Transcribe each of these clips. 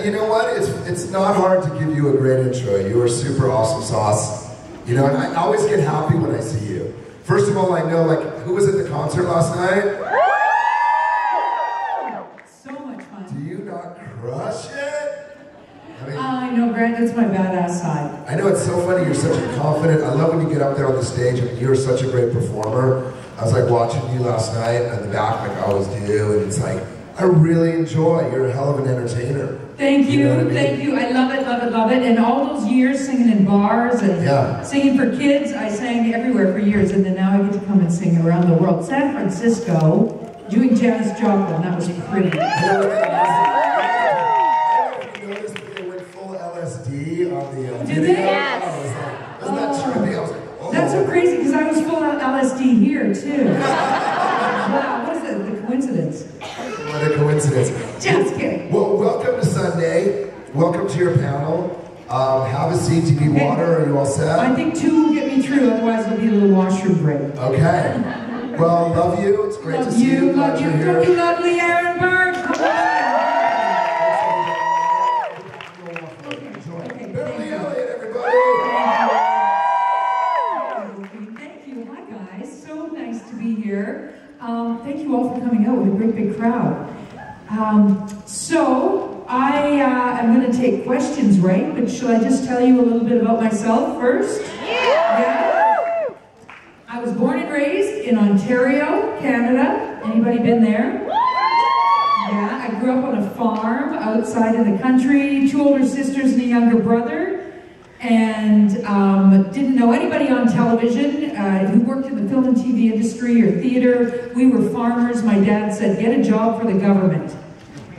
you know what? It's not hard to give you a great intro. You are super awesome sauce. You know, and I always get happy when I see you. First of all, I know, like, who was at the concert last night? So much fun. Do you not crush it? I know, Grant, that's my badass side. I know, it's so funny. You're such a confident. I love when you get up there on the stage and you're such a great performer. I was like watching you last night at the back, like I always do, and it's like, I really enjoy. You're a hell of an entertainer. Thank you, know what I mean? Thank you. I love it, love it, love it. And all those years singing in bars and singing for kids, I sang everywhere for years, and then now I get to come and sing around the world. San Francisco, doing Janis Joplin, that was pretty. I don't know if you noticed, but they went full LSD on the Did they? Yes. I was like, isn't that trippy? I was like, oh. That's so crazy, because I was full of LSD here, too. Wow, what is it? The coincidence? What a coincidence. Just kidding. Well, welcome to Sunday. Welcome to your panel. Have a seat. Do you need water? Are you all set? I think 2 will get me through, otherwise there'll be a little washroom break. Okay. Well, love you. It's great to see you. Love you. Don't you lovely Aaron Burke? Beverly Elliott, everybody. Thank you. Hi, guys. So nice to be here. Thank you all for coming out. What a great big crowd. So I am going to take questions, right? But shall I just tell you a little bit about myself first? Yeah. I was born and raised in Ontario, Canada. Anybody been there? Yeah. I grew up on a farm outside in the country. 2 older sisters and a younger brother. And didn't know anybody on television who worked in the film and TV industry or theater. We were farmers. My dad said, get a job for the government.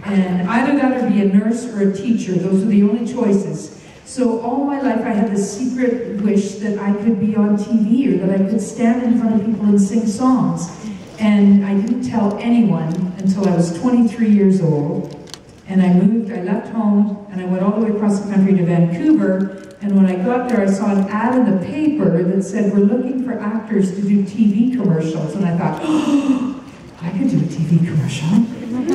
And either that or be a nurse or a teacher. Those were the only choices. So all my life I had this secret wish that I could be on TV or that I could stand in front of people and sing songs. And I didn't tell anyone until I was 23 years old. And I left home, and I went all the way across the country to Vancouver. And when I got there, I saw an ad in the paper that said, we're looking for actors to do TV commercials. And I thought, oh, I could do a TV commercial.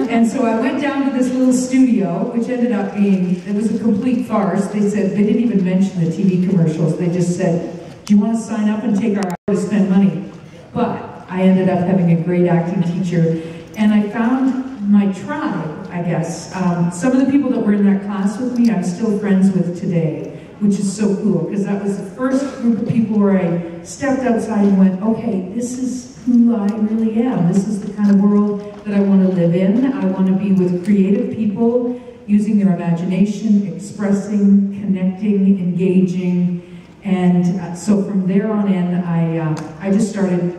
And so I went down to this little studio, which ended up being, it was a complete farce. They said, they didn't even mention the TV commercials. They just said, do you want to sign up and take our hour to spend money? But I ended up having a great acting teacher. And I found my tribe, I guess. Some of the people that were in that class with me, I'm still friends with today, which is so cool, because that was the first group of people where I stepped outside and went, okay, this is who I really am. This is the kind of world that I want to live in. I want to be with creative people, using their imagination, expressing, connecting, engaging. And so from there on in, I just started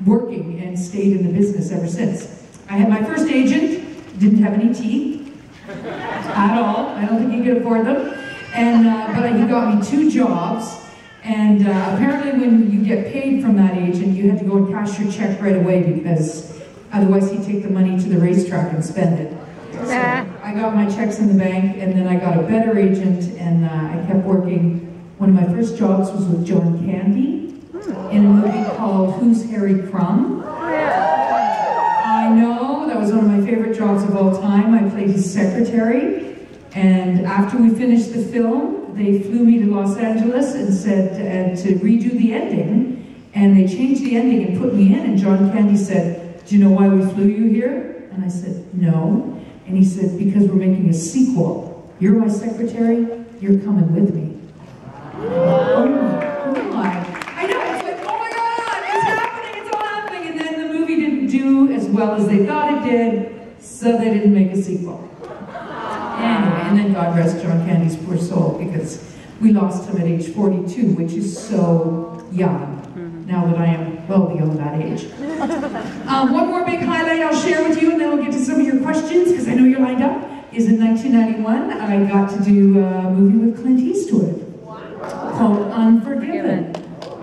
working and stayed in the business ever since. I had my first agent, didn't have any teeth at all. I don't think he could afford them. And, but he got me 2 jobs, and apparently when you get paid from that agent, you had to go and cash your check right away, because otherwise he'd take the money to the racetrack and spend it. So I got my checks in the bank, and then I got a better agent, and I kept working. One of my first jobs was with John Candy in a movie called Who's Harry Crumb? I know, that was one of my favorite jobs of all time. I played his secretary. And after we finished the film, they flew me to Los Angeles and said to redo the ending. And they changed the ending and put me in. And John Candy said, do you know why we flew you here? And I said, no. And he said, because we're making a sequel. You're my secretary, you're coming with me. Oh my. I know, it's like, oh my God, it's happening, it's all happening. And then the movie didn't do as well as they thought it did, so they didn't make a sequel. Anyway, and then God rest John Candy's poor soul, because we lost him at age 42, which is so young, now that I am well beyond that age. One more big highlight I'll share with you, and then we'll get to some of your questions, because I know you're lined up, is in 1991, I got to do a movie with Clint Eastwood called Unforgiven.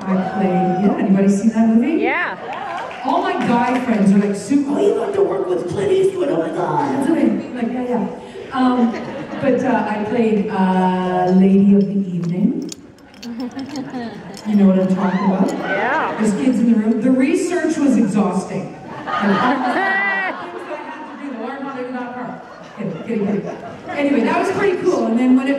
I played, yeah, anybody seen that movie? Yeah. All my guy friends are like, Sue, oh, you got to work with Clint Eastwood, oh my God. That's amazing. Like, yeah. But I played Lady of the Evening. You know what I'm talking about? Yeah. There's kids in the room. The research was exhausting. Things that I had to do to learn how to do that part. Kidding. Anyway, that was pretty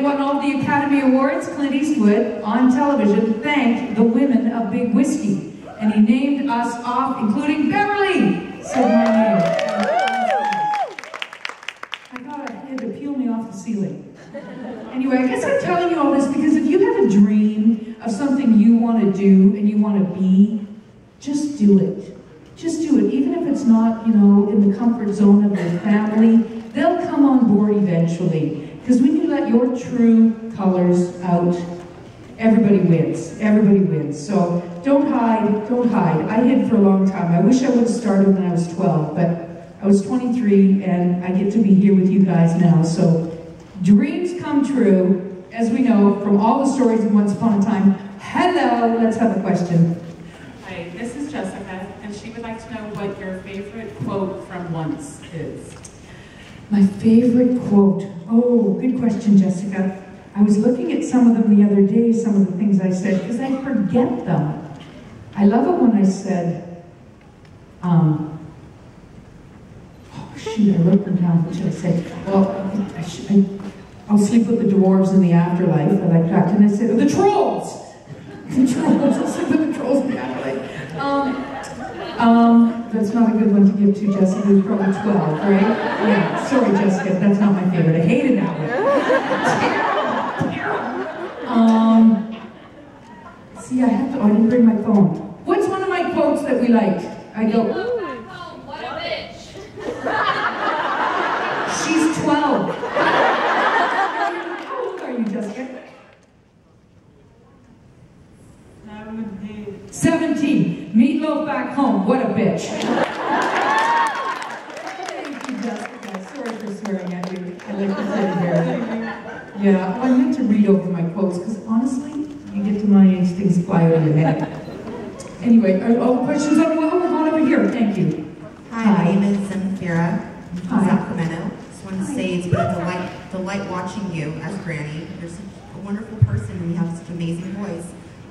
won all the Academy Awards, Clint Eastwood, on television, thanked the women of Big Whiskey. And he named us off, including Beverly, said my name. I thought he had to peel me off the ceiling. Anyway, I guess I'm telling you all this because if you have a dream of something you want to do and you want to be, just do it. Just do it. Even if it's not, you know, in the comfort zone of your family, they'll come on board eventually. Because when you let your true colors out, everybody wins. Everybody wins. So don't hide. Don't hide. I hid for a long time. I wish I would have started when I was 12, but I was 23 and I get to be here with you guys now. So dreams come true, as we know from all the stories of Once Upon a Time. Hello, let's have a question. Hi, this is Jessica, and she would like to know what your favorite quote from Once is. My favorite quote. Oh, good question, Jessica. I was looking at some of them the other day, some of the things I said, because I forget them. I love it when I said, oh shoot, I wrote them down. What should I say? Well, I'll sleep with the dwarves in the afterlife. I like that. And I said, the trolls! The trolls. I'll sleep with the trolls in the afterlife. That's not a good one to give to Jessica, who's probably 12, right? Yeah, sorry, Jessica, that's not my favorite. I hated that one. Terrible. See, I didn't bring my phone. What's one of my quotes that we liked? I go, what a bitch. She's 12. How old are you, Jessica? 17. Meatloaf back home. What a bitch. Thank you, Jessica. Sorry for swearing at you. I like to sit here. Yeah, I meant to read over my quotes because honestly, you get to my age, things fly over your head. Anyway, are all the questions on? Well, we're on over here. Thank you. Hi, my name is Zemfira from Hi. Sacramento. Just want to say it's been a delight watching you as Granny. You're such a wonderful person and you have such an amazing voice.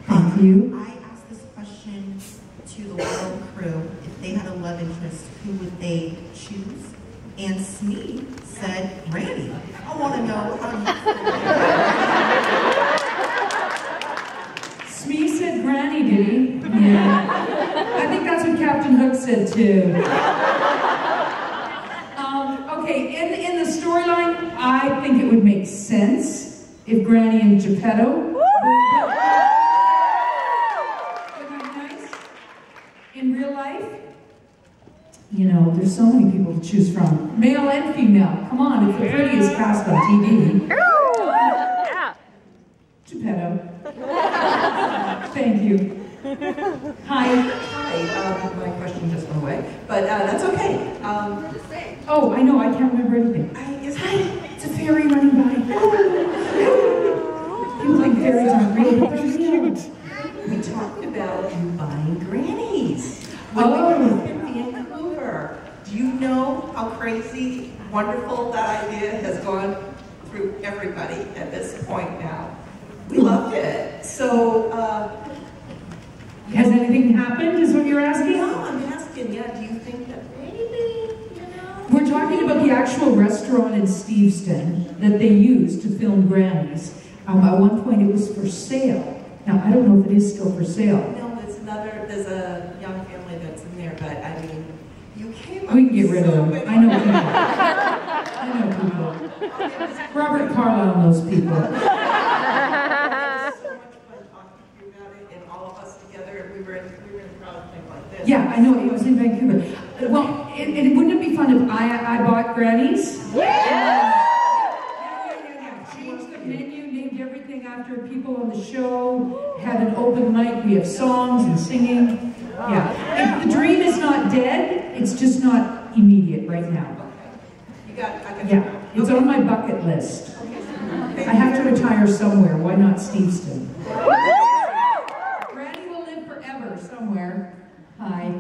Thank you. I asked this question to the World crew. If they had a love interest, who would they choose? And Smee said Granny. I want to know how you Smee said Granny, did he? Yeah. I think that's what Captain Hook said too. Okay, in the storyline, I think it would make sense if Granny and Geppetto. In real life, you know, there's so many people to choose from. Male and female. Come on, it's the prettiest cast on TV. Geppetto. Thank you. Hi. Hi, my question just went away, but that's okay. Oh, I know, I can't remember anything. Hi, it's a fairy running by. People think fairies aren't real, but they're cute. We talked about you buying grannies when we were in Vancouver. Do you know how crazy, wonderful that idea has gone through everybody at this point now? We loved it. So, Has anything happened, is what you're asking? no, I'm asking, yeah, do you think that maybe, you know? We're talking about the actual restaurant in Steveston that they used to film Grannies. At one point it was for sale. Now, I don't know if it is still for sale. No, there's a young family that's in there, but I mean, you came up We can get rid of so them. many- I know people. I know people. Robert Carlyle knows people. It was so much fun talking to you about it, and all of us together, and we were in a crowd thing like this. Yeah, I know, it was in Vancouver. Well, and wouldn't it be fun if I bought Grannies? Yeah! Changed the menu, named everything after people on the show, had an open mic, we have songs and singing. Yeah. If the dream is not dead, it's just not immediate right now. You got, I got Yeah, it's on my bucket list. I have to retire somewhere, why not Steveston? Granny will live forever somewhere. Hi.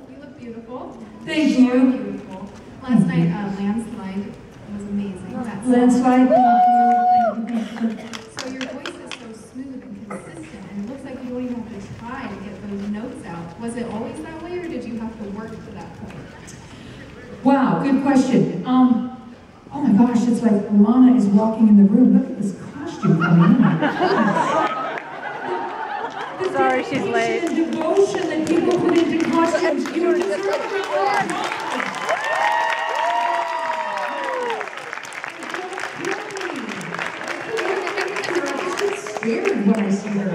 You look beautiful. Thank So you. beautiful. Last night, landslide was amazing. That Landslide, thank you. So your voice is so smooth and consistent, and it looks like you don't even have to try to get those notes out. Was it always that way, or did you have to work to that point? Wow, good question. Oh my gosh, it's like Lana is walking in the room. Look at this cloud. costume coming. Sorry, she's late. The devotion that people put into costumes, you deserve a round of applause. Scared when I see her.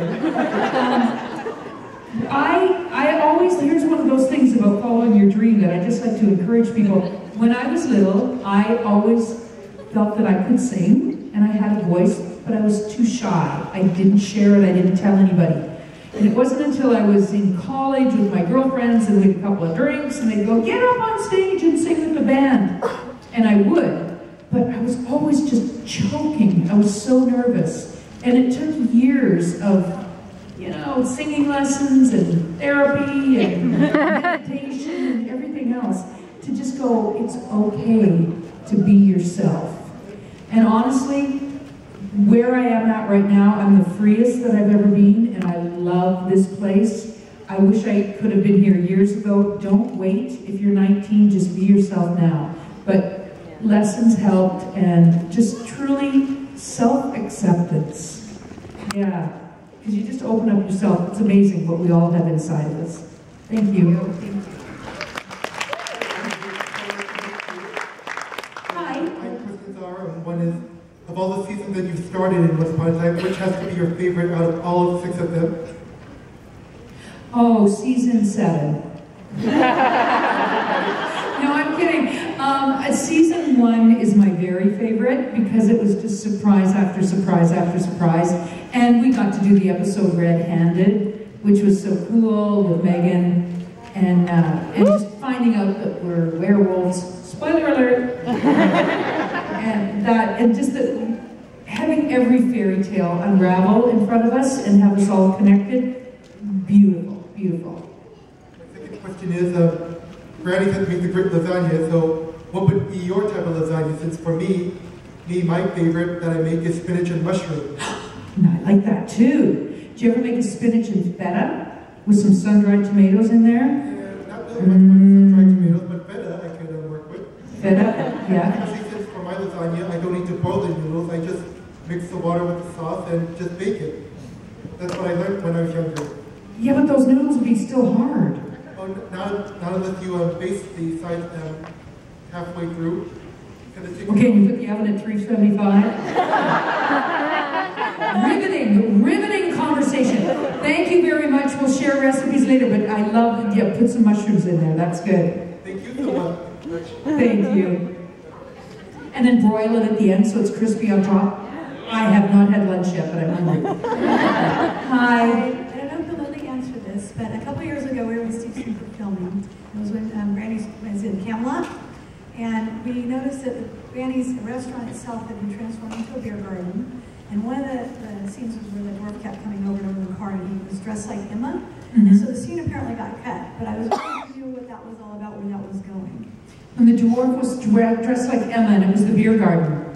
I always, here's one of those things about following your dream that I just like to encourage people. When I was little, I always felt that I could sing and I had a voice, but I was too shy. I didn't share it, I didn't tell anybody. And it wasn't until I was in college with my girlfriends and we had a couple of drinks and they'd go, get up on stage and sing with the band. And I would, but I was always just choking. I was so nervous. And it took years of, singing lessons and therapy and meditation and everything else to just go, it's okay to be yourself. And honestly, where I am at right now, I'm the freest that I've ever been, and I love this place. I wish I could have been here years ago. Don't wait. If you're 19, just be yourself now. But lessons helped, and just truly self-acceptance. Yeah. Because you just open up yourself. It's amazing what we all have inside of us. Thank you. Hi. My questions are, one is, of all the seasons that you've started in Once Upon a Time, which has to be your favorite out of all 6 of them? Oh, season 7. No, I'm kidding. Season 1 is my very favorite because it was just surprise after surprise after surprise. And we got to do the episode Red-Handed, which was so cool with Megan. And just finding out that we're werewolves. Spoiler alert! and just having every fairy tale unravel in front of us and have us all connected. Beautiful, beautiful. My second question is, Granny said make the great lasagna, so what would be your type of lasagna? Since for me, my favorite that I make is spinach and mushroom. I like that too. Do you ever make a spinach and feta with some sun-dried tomatoes in there? Yeah, not really much sun-dried tomatoes, but feta I can work with. Feta, yeah. Since for my lasagna, I don't need to boil the noodles. I just mix the water with the sauce and just bake it. That's what I learned when I was younger. Yeah, but those noodles would be still hard. Oh, not unless you baste the sides halfway through. Okay, you put the oven at 375. riveting conversation. Thank you very much. We'll share recipes later, but I love, put some mushrooms in there. That's good. Thank you so much. Thank you. And then broil it at the end so it's crispy on top. I have not had lunch yet, but I'm hungry. Hi. I don't know if you'll know the answer to this, but a couple years ago we were in Steve for filming. It was when Granny's was in Camelot, and we noticed that Granny's restaurant itself had been transformed into a beer garden. And one of the scenes was where the dwarf kept coming over and over in the car, and he was dressed like Emma. And so the scene apparently got cut, but I was wondering if you knew what that was all about, where that was going. And the dwarf was dressed like Emma, and it was the beer garden.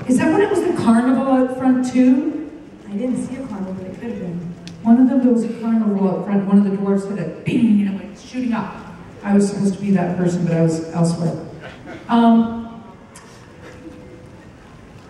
Is that when it was the carnival out front too? I didn't see a carnival, but it could have been. One of them, there was a carnival out front. One of the dwarves had a bing, went shooting up. I was supposed to be that person, but I was elsewhere.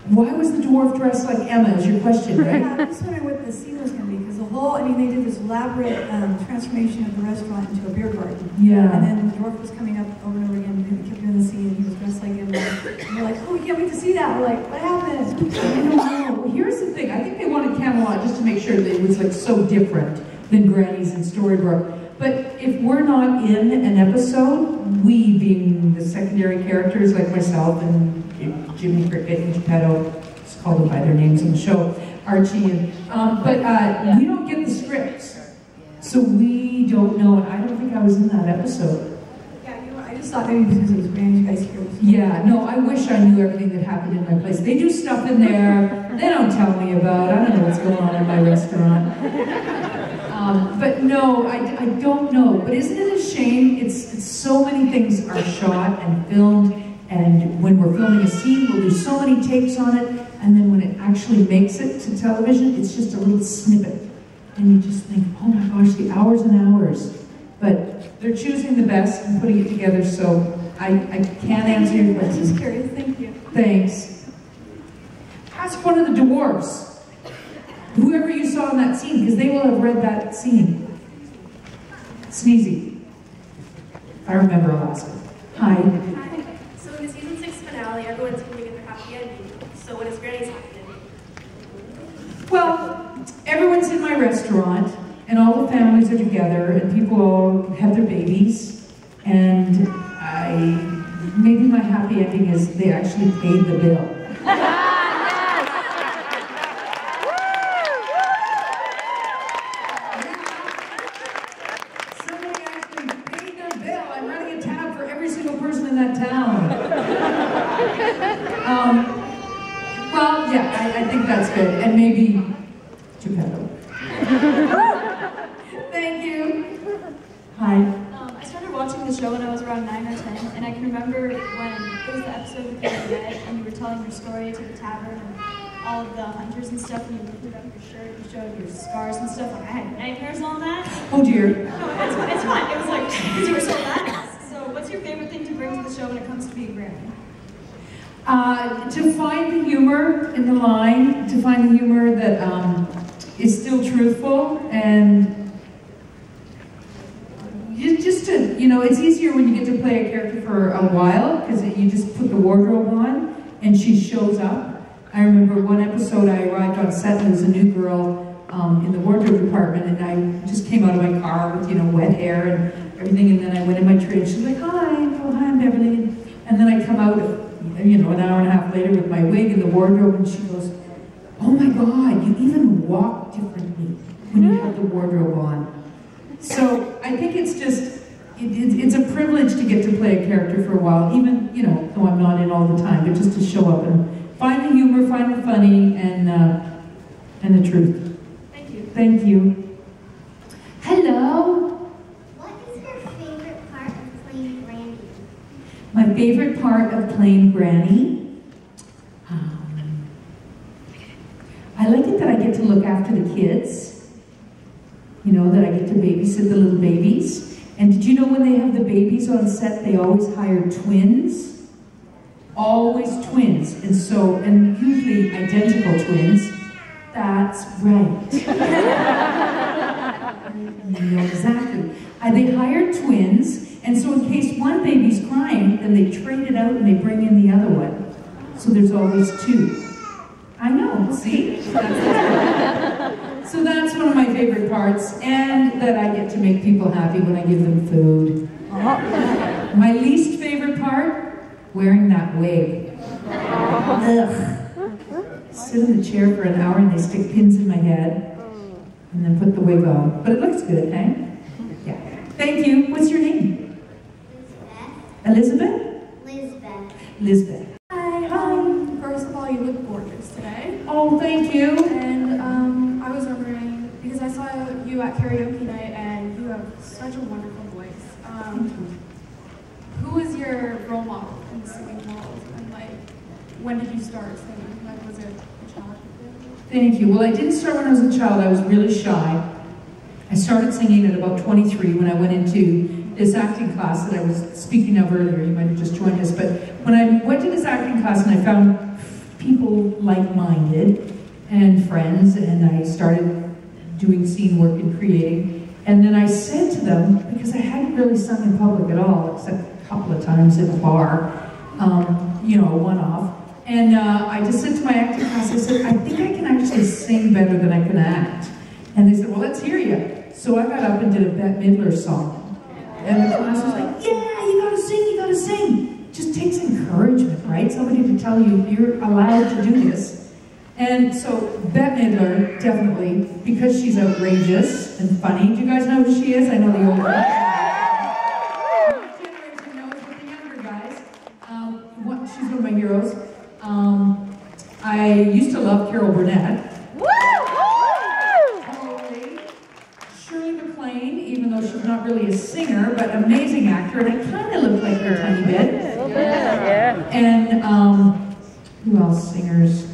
Why was the dwarf dressed like Emma, is your question, right? Yeah, I'm just wondering what the scene was going to be, because the whole, they did this elaborate transformation of the restaurant into a beer garden. Yeah. And then the dwarf was coming up over and over again, and he kept doing the scene, and he was dressed like Emma. And we're like, oh, we can't wait to see that. We're like, what happened? I don't know. Well, here's the thing. I think they wanted Camelot just to make sure that it was like so different than Granny's and Storybrooke. But if we're not in an episode, we being the secondary characters like myself and Jimmy Cricket and Geppetto, just call them by their names on the show, Archie, and we don't get the scripts. So we don't know, and I don't think I was in that episode. Yeah, I just thought maybe because it was Granny, you guys here. Yeah, no, I wish I knew everything that happened in my place. They do stuff in there they don't tell me about. I don't know what's going on in my restaurant. But no, I don't know. But isn't it a shame? It's so many things are shot and filmed, and when we're filming a scene, we'll do so many takes on it, and then when it actually makes it to television, it's just a little snippet. And you just think, oh my gosh, the hours and hours. But they're choosing the best and putting it together, so I can't answer your question. I'm just curious, thank you. Thanks. Ask one of the dwarves. whoever you saw in that scene, because they will have read that scene. Sneezy. I remember Alaska. Hi. Hi. So in the season 6 finale, everyone's going to get their happy ending. So what is Granny's happy ending? Well, everyone's in my restaurant, and all the families are together, and people all have their babies, and maybe my happy ending is they actually paid the bill. Somebody actually paid their bill. I'm running a tab for every single person in that town. Well, yeah, I think that's good, and maybe Geppetto. Thank you. Hi. I started watching the show when I was around 9 or 10, and I can remember when it was the episode with Beverly Elliott, and you were telling your story to the tavern and all of the hunters and stuff, and you lifted up your shirt, you showed your scars and stuff. Like, I had nightmares on that. Oh dear. No, it's fine. It was like, because you were so badass. So what's your favorite thing to bring to the show when it comes to being Granny? To find the humor in the line, to find the humor that is still truthful, and just to, you know, it's easier when you get to play a character for a while, because you just put the wardrobe on, and she shows up. I remember one episode I arrived on set, and there was a new girl in the wardrobe department, and I just came out of my car with, you know, wet hair and everything, and then I went in my train, she's like, hi, oh, hi, I'm Beverly, and then I come out, you know, an hour and a half later with my wig and the wardrobe, and she goes, oh my God, you even walk differently when you have the wardrobe on. So I think it's just, it's a privilege to get to play a character for a while, even, you know, though I'm not in all the time, but just to show up and find the humor, find the funny, and the truth. Thank you. Thank you. Hello. What is your favorite part of playing Granny? My favorite part of playing Granny? I like it that I get to look after the kids. You know, that I get to babysit the little babies. And did you know when they have the babies on set, they always hire twins? Always twins. And so, and usually identical twins. That's right. You know exactly. They hired twins, and so in case one baby's crying, then they trade it out and they bring in the other one. So there's always two. I know, see? So that's one of my favorite parts, and that I get to make people happy when I give them food. My least favorite part? Wearing that wig. Ugh. Sit in the chair for an hour and they stick pins in my head, and then put the wig on. But it looks good, eh? Yeah. Thank you. What's your name? Elizabeth. Lisbeth. Lisbeth. Hi. First of all, you look gorgeous today. Oh, thank you. And I was wondering, because I saw you at karaoke night, and you have such a wonderful voice. Who is your role model in the singing world? And like, when did you start singing? Like, was it a child? Thank you. Well, I didn't start when I was a child. I was really shy. I started singing at about 23 when I went into this acting class that I was speaking of earlier. You might have just joined us. But when I went to this acting class and I found people like-minded and friends, and I started doing scene work and creating. And then I said to them, because I hadn't really sung in public at all, except a couple of times in a bar, you know, a one-off. And I just said to my acting class, I said, I think I can actually sing better than I can act. And they said, well, let's hear you. So I got up and did a Bette Midler song. And the class was like, yeah, you gotta sing, you gotta sing. Just takes encouragement, right? Somebody to tell you you're allowed to do this. And so Bette Midler, definitely, because she's outrageous and funny. Do you guys know who she is? I know the older generation knows, but the younger guys, she's one of my heroes. I used to love Carol Burnett. Totally. Shirley MacLaine, even though she's not really a singer, but amazing actor, and I kind of look like her a tiny bit. Yeah. And who else? Singers.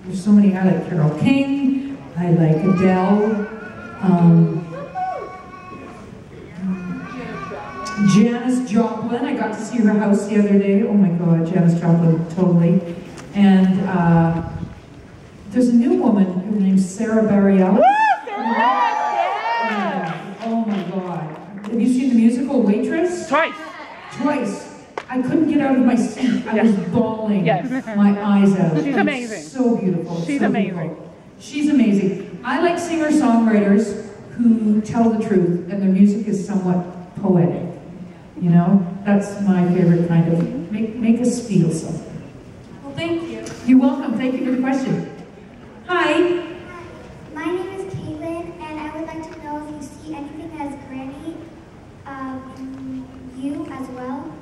There's so many. I like Carole King. I like Adele. Janis Joplin. I got to see her house the other day. Oh my God, Janis Joplin, totally. And there's a new woman Her name's Sarah Beverly Elliott. Oh my God. Have you seen the musical Waitress? Twice. Twice. I couldn't get out of my seat. I was bawling my eyes out. She's amazing. So beautiful. She's so amazing. Beautiful. She's amazing. I like singer-songwriters who tell the truth and their music is somewhat poetic. You know, that's my favorite kind of, make us feel something. Well, thank you. You're welcome. Thank you for the question. Hi. My name is Caitlin, and I would like to know if you see anything as Granny in you as well.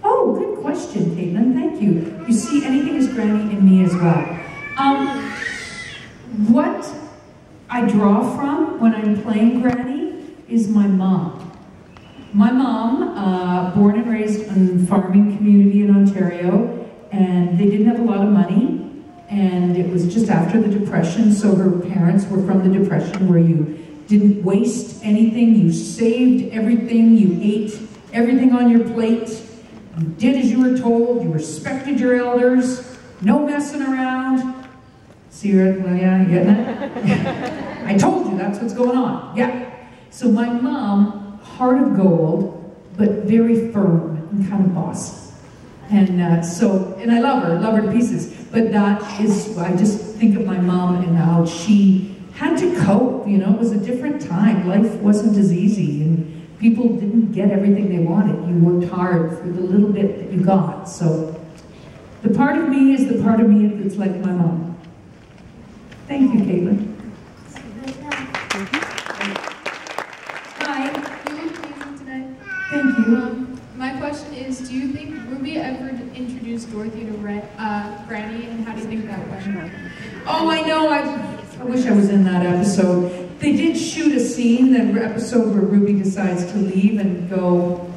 Oh, good question, Caitlin. Thank you. You see anything as Granny in me as well. What I draw from when I'm playing Granny is my mom. My mom, born and raised in a farming community in Ontario, and they didn't have a lot of money, and it was just after the Depression, so her parents were from the Depression where you didn't waste anything, you saved everything, you ate everything on your plate, you did as you were told, you respected your elders, no messing around. See her, well, yeah, you getting it? I told you, that's what's going on, yeah. So my mom, heart of gold, but very firm and kind of bossy. And and I love her to pieces. But that is, I just think of my mom and how she had to cope, you know, it was a different time. Life wasn't as easy and people didn't get everything they wanted. You worked hard for the little bit that you got. So the part of me is the part of me that's like my mom. Thank you, Caitlin. Hi. You look amazing today. Thank you. My question is, do you think Ruby ever introduced Dorothy to Granny, and how do you think that went? Oh, I know. I wish I was in that episode. They did shoot a scene, that episode where Ruby decides to leave and go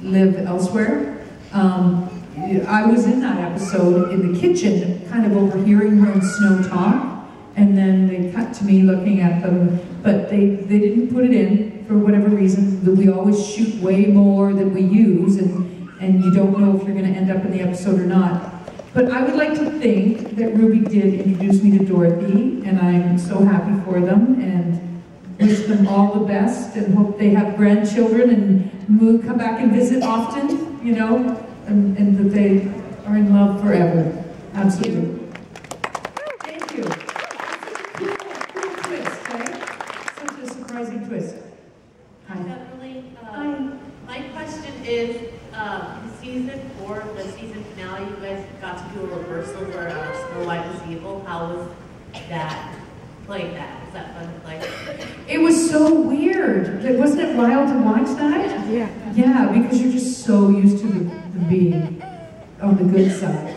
live elsewhere. I was in that episode in the kitchen, kind of overhearing her and Snow talk, and then they cut to me looking at them, but they didn't put it in for whatever reason. We always shoot way more than we use, and you don't know if you're going to end up in the episode or not. But I would like to think that Ruby did introduce me to Dorothy, and I'm so happy for them, and wish them all the best, and hope they have grandchildren, and will come back and visit often, you know, and that they are in love forever. Absolutely. Thank you. Cool twist, right? Such a surprising twist. Hi, Beverly. Hi. My question is, in season 4, the season finale, you guys got to do a reversal where Snow White was evil. How was that, playing that? Was that fun to play? It was so weird. Wasn't it wild to watch that? Yeah. Yeah, because you're just so used to the being on the good side.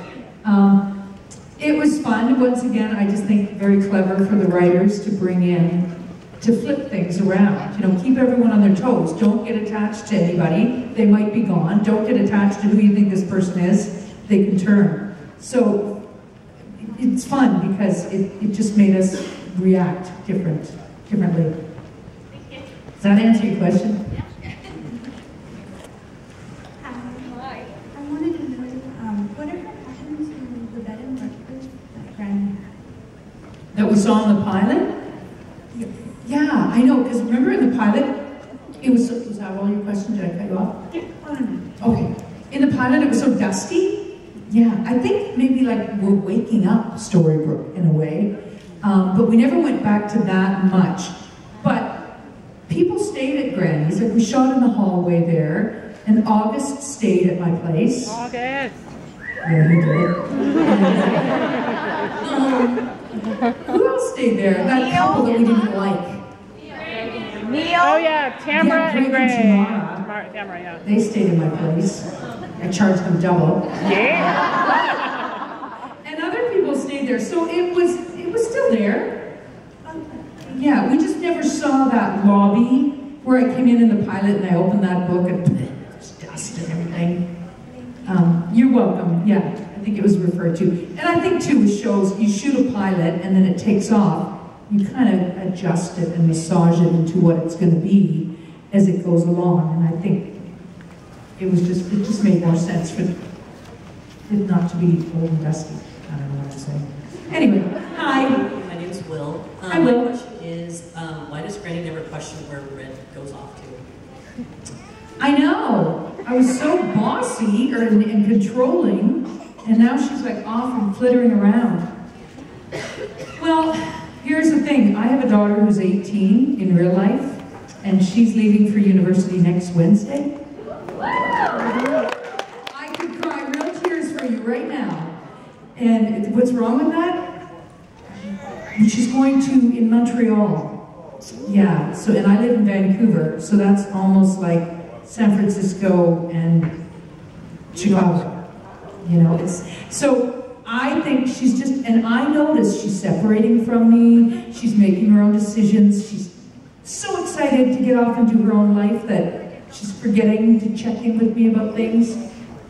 It was fun. Once again, I just think very clever for the writers to bring in, to flip things around. You know, keep everyone on their toes. Don't get attached to anybody. They might be gone. Don't get attached to who you think this person is. They can turn. So it's fun because it just made us react differently. Does that answer your question? Hi. I wanted to know, whatever happened to the bed and breakfast that Granny had? That we saw in the pilot? Yeah, I know, because remember in the pilot, was that all your questions? Did I cut you off? Yeah. Okay. In the pilot, it was so dusty. Yeah, I think maybe like we're waking up Storybrooke in a way. But we never went back to that much. But people stayed at Granny's, and we shot in the hallway there, and August stayed at my place. August! Yeah, he did. Who else stayed there? That couple that we didn't like. Neil? Oh yeah, Tamara and Gray. Tamara, yeah. They stayed in my place. I charged them double. Yeah. And other people stayed there, so it was still there. Yeah, we just never saw that lobby where I came in the pilot and I opened that book and there's dust and everything. You're welcome. Yeah, I think it was referred to. And I think too with shows, you shoot a pilot and then it takes off. You kind of adjust it and massage it into what it's going to be as it goes along. And I think it just made more sense for it not to be old and dusty. I don't know what to say. Anyway, hi. My name Will. Hi, Will. My question is, why does Granny never question where Red goes off to? I know. I was so bossy and controlling, and now she's like off and flittering around. Well, here's the thing. I have a daughter who's 18 in real life, and she's leaving for university next Wednesday. I could cry real tears for you right now. And what's wrong with that? She's going to in Montreal. Yeah, so, and I live in Vancouver, so that's almost like San Francisco and Chicago. You know, it's, so I think she's just, and I notice she's separating from me, she's making her own decisions, she's so excited to get off and do her own life that she's forgetting to check in with me about things.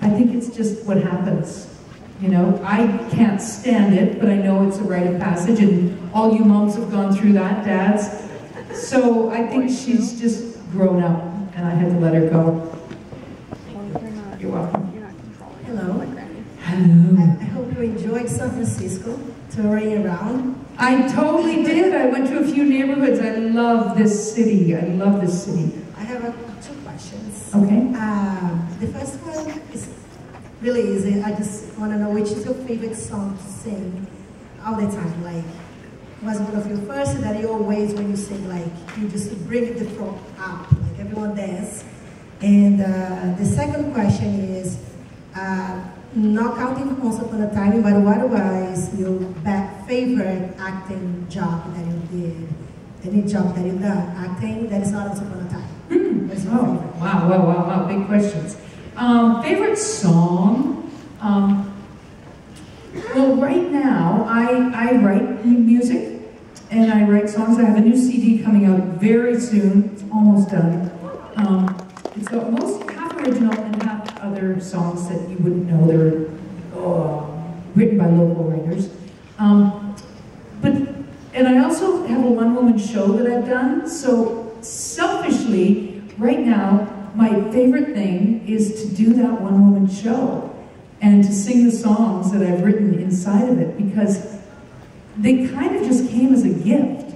I think it's just what happens. You know, I can't stand it, but I know it's a rite of passage, and all you moms have gone through that, dads. So I think she's just grown up, and I had to let her go. You're welcome. Hello. Hello. I hope you enjoyed San Francisco, touring around. I totally did. I went to a few neighborhoods. I love this city. I love this city. I have two questions. Okay. The first one is really easy. I just want to know which is your favorite song to sing all the time. Like, was one of your first that you always, when you sing, like, you just bring the throat up, like everyone dance. And the second question is, not counting Once Upon a Time, but what was your favorite acting job that you did? Any job that you've done, acting, that is not Once Upon a Time? What's your favorite? Wow, big questions. Favorite song? Well, right now, I write music, and I write songs. I have a new CD coming out very soon. It's almost done. It's half original and half other songs that you wouldn't know. They're written by local writers. And I also have a one-woman show that I've done. So selfishly, right now, my favorite thing is to do that one-woman show and to sing the songs that I've written inside of it, because they kind of just came as a gift.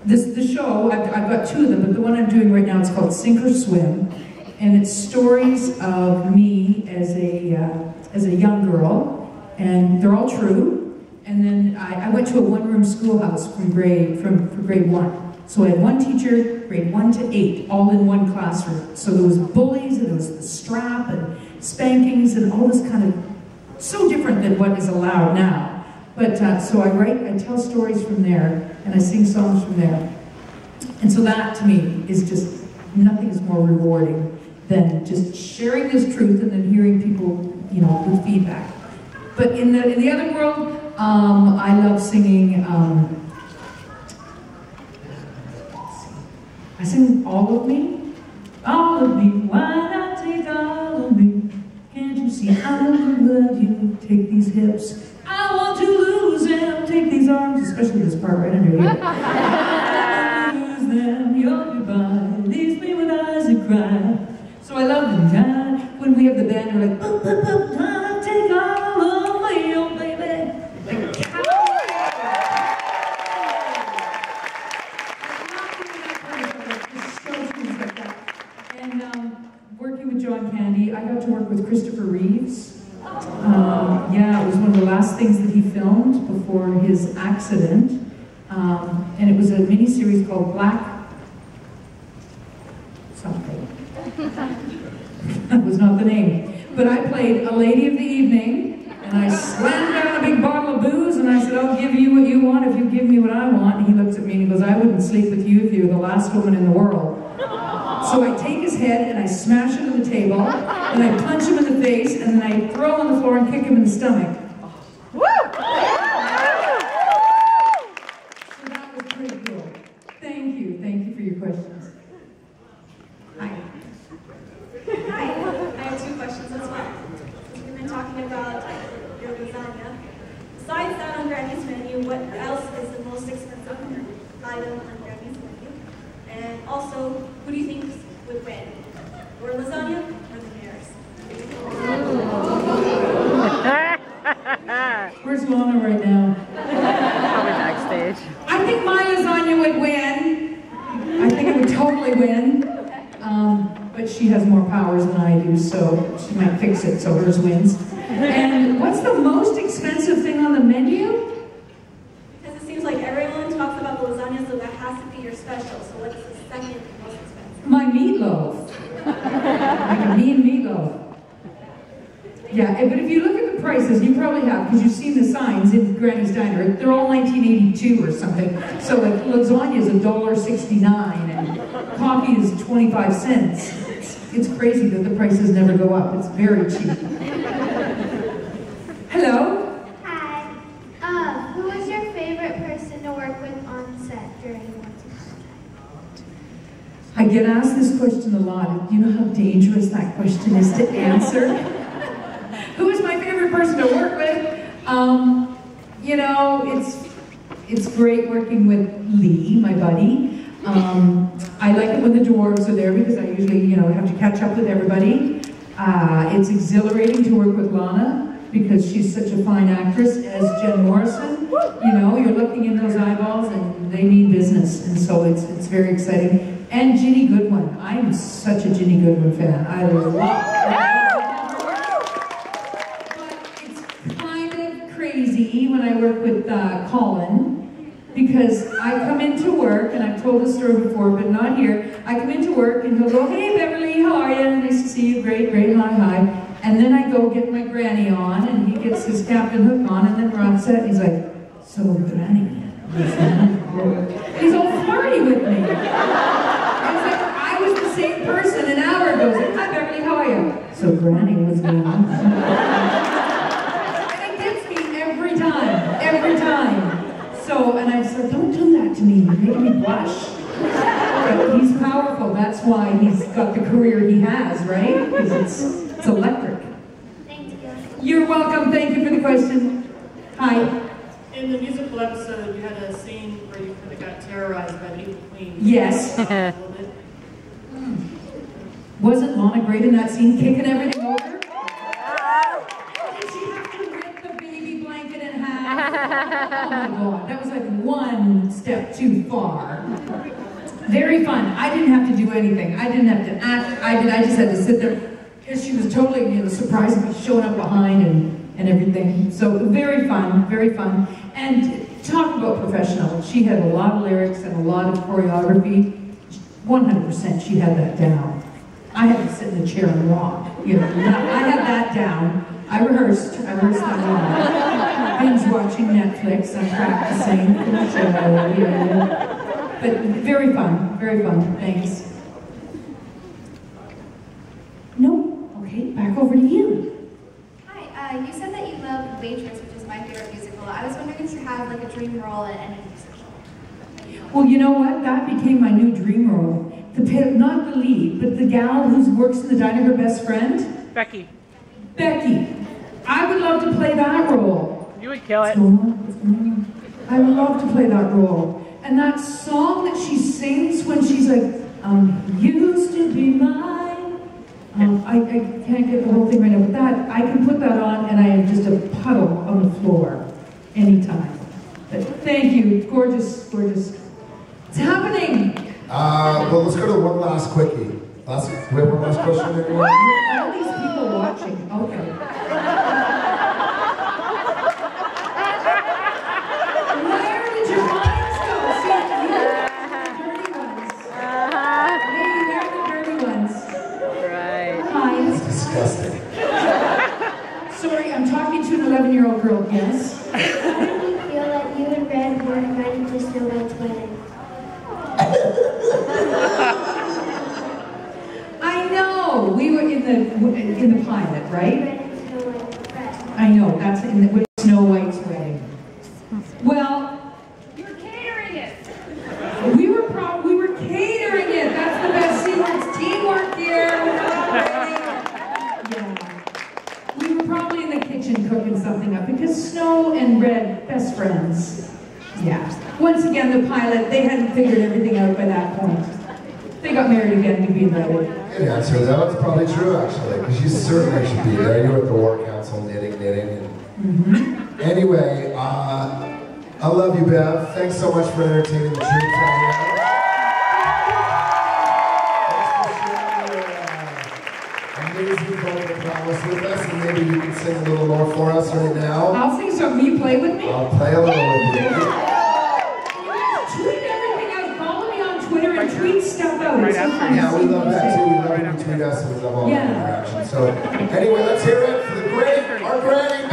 The show, I've got two of them, but the one I'm doing right now is called Sink or Swim, and it's stories of me as a young girl, and they're all true. And then I went to a one-room schoolhouse for grade 1. So I had one teacher, grade 1 to 8, all in one classroom. So there was bullies, and there was the strap, and spankings, and all this kind of, so different than what is allowed now. But so I tell stories from there, and I sing songs from there. And so that, to me, is just, nothing is more rewarding than just sharing this truth and then hearing people, you know, with feedback. But in the other world, I love singing, I sing All of Me. All of me, why not take all of me? Can't you see I love you? Take these hips, I want to lose them. Take these arms, especially this part right under here. I want to lose them, your goodbye leaves me with eyes that cry. So I love them, God. When we have the band, we're like, boop, boop, boop, boop, take all of me, oh baby. Like, working with John Candy, I got to work with Christopher Reeves. Yeah, it was one of the last things that he filmed before his accident. And it was a mini-series called Black something. That was not the name. But I played a lady of the evening, and I slammed down a big bottle of booze, and I said, I'll give you what you want if you give me what I want. And he looks at me and he goes, I wouldn't sleep with you if you were the last woman in the world. So I take his head and I smash it on the table, and I punch him in the face, and then I throw him on the floor and kick him in the stomach. So that was pretty cool. Thank you for your questions. Hi. Hi, I have two questions as well. We've been talking about your lasagna. Besides that on Granny's menu, what else is the most expensive item on Granny's menu? And also, who do you think would win? Or lasagna or the pears? but she has more powers than I do, so she might fix it so hers wins. And what's the most expensive thing on the menu? Because it seems like everyone talks about the lasagna, so that has to be your special. So what's the second most expensive? My meatloaf. Like a mean meatloaf. Yeah, but if you look at the prices, you probably have, because you've seen the signs in Granny's Diner, they're all 1982 or something. So like lasagna is $1.69 and coffee is 25 cents. It's crazy that the prices never go up. It's very cheap. Hello? Hi. Who was your favorite person to work with on set during Once Upon a Time? I get asked this question a lot. You know how dangerous that question is to answer? Who is my favorite person to work with? You know, it's great working with Lee, my buddy. I like it when the dwarves are there because I usually, you know, have to catch up with everybody. It's exhilarating to work with Lana because she's such a fine actress as Jen Morrison. You know, you're looking in those eyeballs and they mean business, and so it's very exciting. And Ginny Goodwin. I'm such a Ginny Goodwin fan. I love her. Crazy when I work with Colin, because I come into work, and I've told this story before, but not here. I come into work and he'll go, "Hey Beverly, how are you? Nice to see you, great, great, hi, hi." And then I go get my granny on, and he gets his Captain Hook on, and then we're on set, and he's like, "So Granny." He's all flirty with me. And it's like, I was the same person an hour ago. He's like, "Hi Beverly, how are you?" "So Granny, what's going on?" Every time. So, and I said, "Don't do that to me, you're making me blush." But he's powerful, that's why he's got the career he has, right? Because it's electric. Thank you. You're welcome, thank you for the question. Hi. In the musical episode, you had a scene where you kind of got terrorized by the evil queen. Yes. Wasn't Lana great in that scene, kicking everything over? Oh my God, that was like one step too far. Very fun. I didn't have to do anything. I didn't have to act. I just had to sit there because she was totally, you know, surprised me, showing up behind and everything. So very fun, very fun. And talk about professional. She had a lot of lyrics and a lot of choreography. 100% she had that down. I had to sit in the chair and rock. You know, I had that down. I rehearsed that all. Binge watching Netflix, I'm practicing for the show, yeah. But very fun, thanks. No? Okay, back over to you. Hi, you said that you love Waitress, which is my favorite musical. I was wondering if you have like a dream role in any musical. Well, you know what? That became my new dream role. Not the lead, but the gal who works in the diner, her best friend. Becky. I would love to play that role. You would kill it. I would love to play that role. And that song that she sings when she's like, used to be mine. I can't get the whole thing right now, but that, I can put that on and I am just a puddle on the floor anytime. But thank you, gorgeous, gorgeous. It's happening. Well, let's go to one last quickie. We have one last question, everyone? All these people watching, okay. Where did your minds go? See, you're the dirty ones. Maybe they're the dirty ones. Right. Hi. It's disgusting. Sorry, I'm talking to an 11-year-old girl, yes? How did you feel that you and Red were invited to Snow White's wedding? I know. We were in the pilot, right? I know. That's in the Snow White's wedding. Well, You're catering it. we were catering it. That's the best secret. Teamwork here. Yeah. We were probably in the kitchen cooking something up because Snow and Red, best friends. Yeah. Once again, the pilot, they hadn't figured everything out by that point. If they got married again, we'd be invited. Good answer. That's probably true, actually, because you certainly should be there. You were at the War Council knitting. And Anyway, I love you, Bev. Thanks so much for entertaining the troops out here. Thanks for sharing your tweet stuff out. It's so fun. Yeah, we love that too. We love when you tweet us and we love all that interaction. So anyway, let's hear it for the great, our granny.